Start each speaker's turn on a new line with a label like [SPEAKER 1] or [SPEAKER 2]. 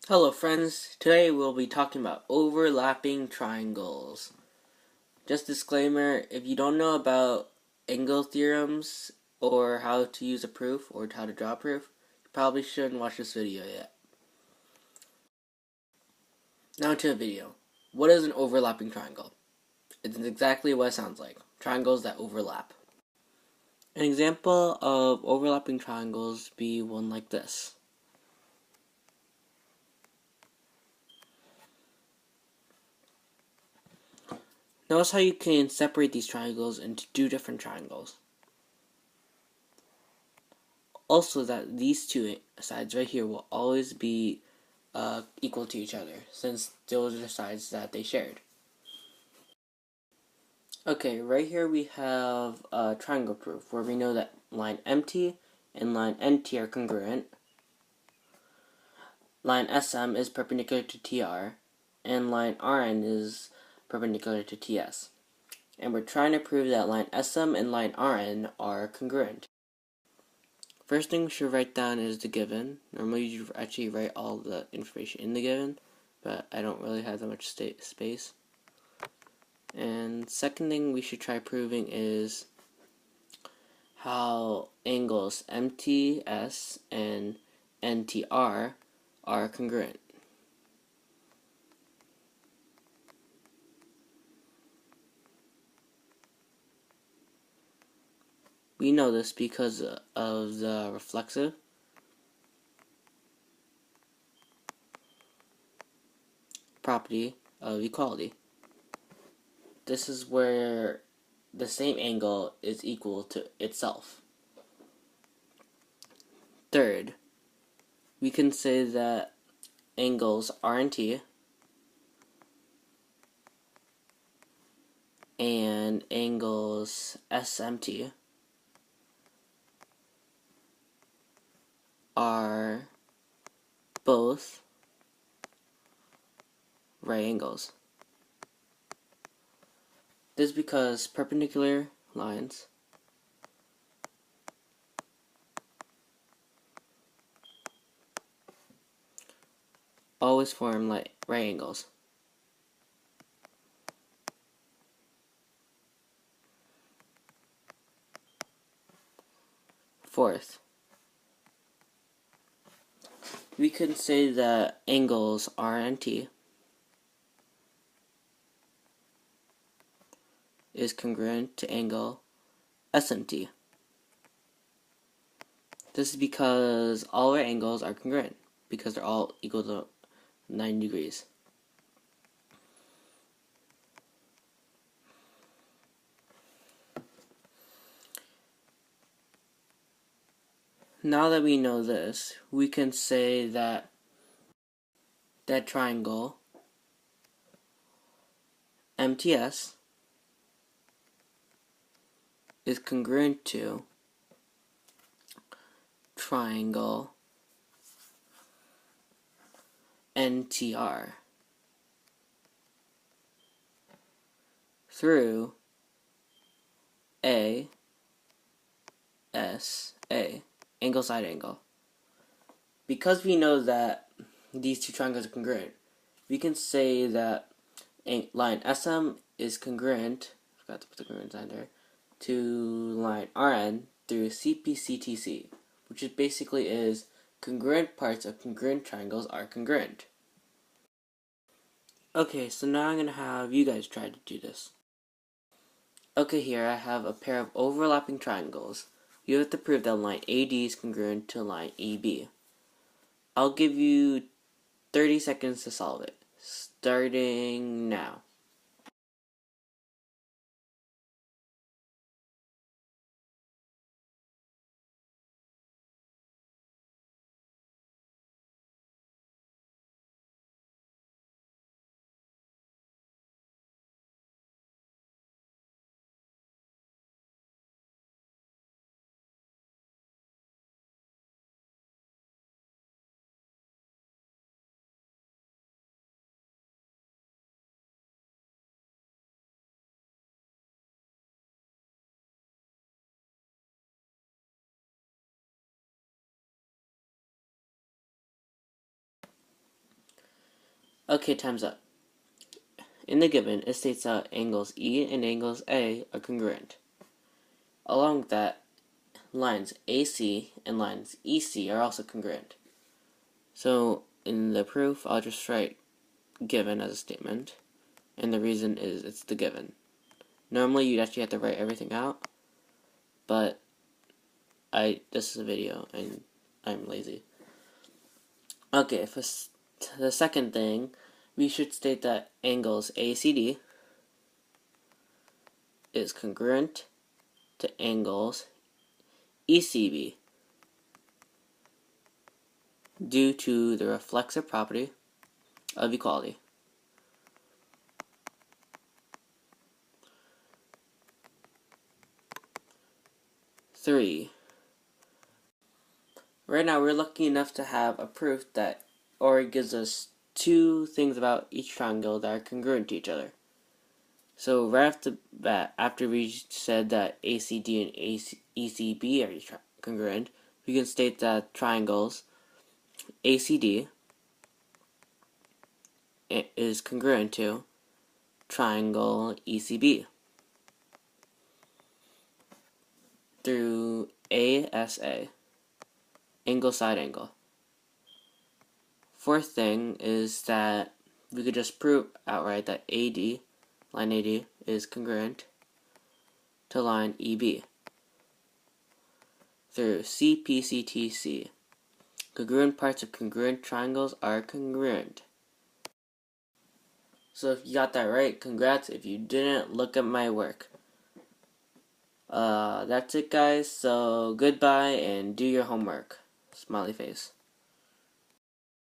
[SPEAKER 1] Hello friends, today we'll be talking about overlapping triangles. Just disclaimer, if you don't know about angle theorems or how to use a proof or how to draw a proof, you probably shouldn't watch this video yet. Now to the video. What is an overlapping triangle? It's exactly what it sounds like, triangles that overlap. An example of overlapping triangles be one like this. Notice how you can separate these triangles into two different triangles. Also, that these two sides right here will always be equal to each other, since those are the sides that they shared. Okay, right here we have a triangle proof, where we know that line MT and line NT are congruent, line SM is perpendicular to TR, and line RN is perpendicular to TS. And we're trying to prove that line SM and line RN are congruent. First thing we should write down is the given. Normally you actually write all the information in the given, but I don't really have that much space. And second thing we should try proving is how angles MTS and NTR are congruent. We know this because of the reflexive property of equality. This is where the same angle is equal to itself. Third, we can say that angles R and T and angles SMT are both right angles. This is because perpendicular lines always form right angles. Fourth, we can say that angles R and T is congruent to angle SMT. This is because all right angles are congruent, because they're all equal to 90 degrees. Now that we know this, we can say that triangle MTS is congruent to triangle NTR through ASA, angle side angle. Because we know that these two triangles are congruent, we can say that line SM is congruent, forgot to put the congruent sign there, to line RN through CPCTC, which is basically is congruent parts of congruent triangles are congruent. Okay, so now I'm going to have you guys try to do this. Okay, here I have a pair of overlapping triangles. You have to prove that line AD is congruent to line AB. I'll give you 30 seconds to solve it, starting now. Okay, time's up. In the given, it states that angles E and angles A are congruent. Along with that, lines AC and lines EC are also congruent. So in the proof, I'll just write given as a statement, and the reason is it's the given. Normally you'd actually have to write everything out, but this is a video and I'm lazy. Okay, for the second thing, we should state that angles ACD is congruent to angles ECB due to the reflexive property of equality. Three. Right now we're lucky enough to have a proof that gives us two things about each triangle that are congruent to each other. So right off the bat, after we said that ACD and ECB are congruent, we can state that triangles ACD is congruent to triangle ECB through ASA, angle side angle. Fourth thing is that we could just prove outright that AD, line AD, is congruent to line EB through CPCTC. Congruent parts of congruent triangles are congruent. So if you got that right, congrats. If you didn't, look at my work. That's it, guys. So goodbye and do your homework. Smiley face.